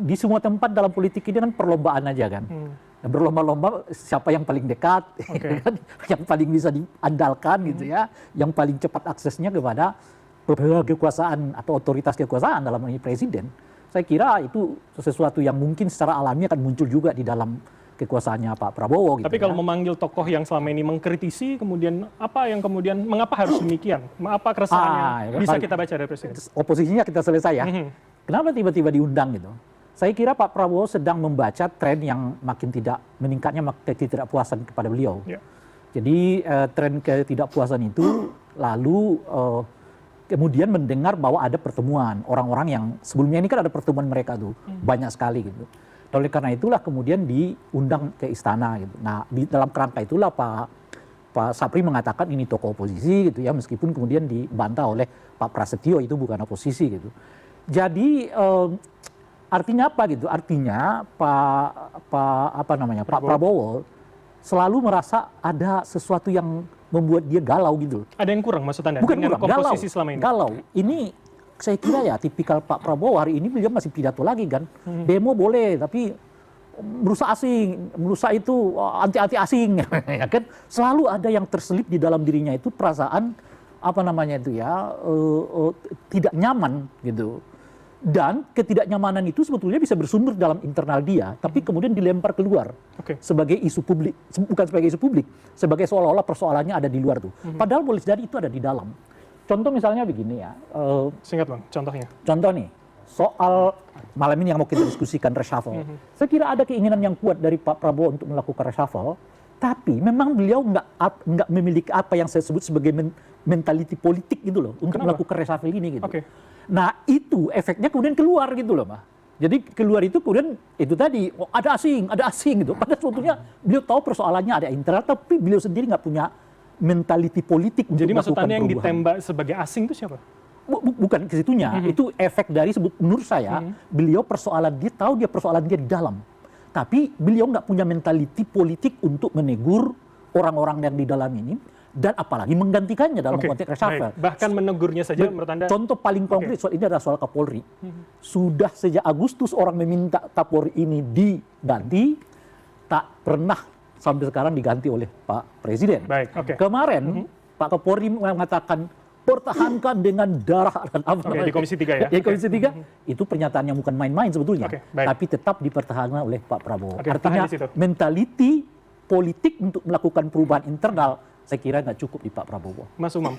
di semua tempat dalam politik ini kan perlombaan aja kan. Berlomba-lomba siapa yang paling dekat, kan? Yang paling bisa diandalkan gitu ya, yang paling cepat aksesnya kepada kekuasaan atau otoritas kekuasaan dalam ini presiden. Saya kira itu sesuatu yang mungkin secara alami akan muncul juga di dalam kekuasaannya Pak Prabowo. Gitu. Tapi kalau memanggil tokoh yang selama ini mengkritisi, kemudian apa yang kemudian mengapa harus demikian? Apa keresahannya? Bisa kita baca dari presiden. Oposisinya kita selesai ya. Kenapa tiba-tiba diundang gitu? Saya kira Pak Prabowo sedang membaca tren yang makin tidak meningkatnya ketidakpuasan kepada beliau. Yeah. Jadi tren ketidakpuasan itu lalu kemudian mendengar bahwa ada pertemuan orang-orang yang sebelumnya ini kan ada pertemuan mereka tuh banyak sekali gitu. Oleh karena itulah kemudian diundang ke istana gitu. Nah di dalam kerangka itulah Pak Sapri mengatakan ini tokoh oposisi gitu ya, meskipun kemudian dibantah oleh Pak Prasetyo itu bukan oposisi gitu. Jadi artinya apa gitu? Artinya Pak Prabowo selalu merasa ada sesuatu yang membuat dia galau gitu. Ada yang kurang maksud Anda? Bukan dengan kurang, komposisi selama ini? Galau. Ini saya kira ya tipikal Pak Prabowo hari ini beliau masih pidato lagi kan. Demo boleh tapi merusak asing, merusak itu anti asing ya kan. Selalu ada yang terselip di dalam dirinya itu perasaan tidak nyaman gitu. Dan ketidaknyamanan itu sebetulnya bisa bersumber dalam internal dia, tapi kemudian dilempar keluar sebagai isu publik, bukan sebagai isu publik, sebagai seolah-olah persoalannya ada di luar tuh. Padahal boleh jadi itu ada di dalam. Contoh misalnya begini ya. Singkat Bang, contohnya. Contoh nih, soal malam ini yang mau kita diskusikan reshuffle. Saya kira ada keinginan yang kuat dari Pak Prabowo untuk melakukan reshuffle, tapi memang beliau nggak memiliki apa yang saya sebut sebagai mentality politik gitu loh untuk melakukan reshuffle ini gitu. Nah itu efeknya kemudian keluar gitu loh Pak. Jadi keluar itu kemudian itu tadi ada asing gitu. Padahal sebetulnya beliau tahu persoalannya ada internal, tapi beliau sendiri nggak punya mentality politik untuk melakukan perubahan. Jadi maksudnya yang ditembak sebagai asing itu siapa? Bukan ke situnya. Itu efek dari menurut saya beliau dia tahu persoalan dia di dalam. Tapi beliau nggak punya mentality politik untuk menegur orang-orang yang di dalam ini. Dan apalagi menggantikannya dalam konteks reshuffle. Bahkan menegurnya saja menurut Anda? Contoh paling konkret soal ini adalah soal Kapolri. Sudah sejak Agustus orang meminta Kapolri ini diganti, tak pernah sampai sekarang diganti oleh Pak Presiden. Kemarin Pak Kapolri mengatakan pertahankan dengan darah dan apa namanya. Di Komisi 3 ya? Di Komisi 3, itu pernyataan yang bukan main-main sebetulnya. Tapi tetap dipertahankan oleh Pak Prabowo. Artinya mentality politik untuk melakukan perubahan internal saya kira nggak cukup di Pak Prabowo. Mas Umam.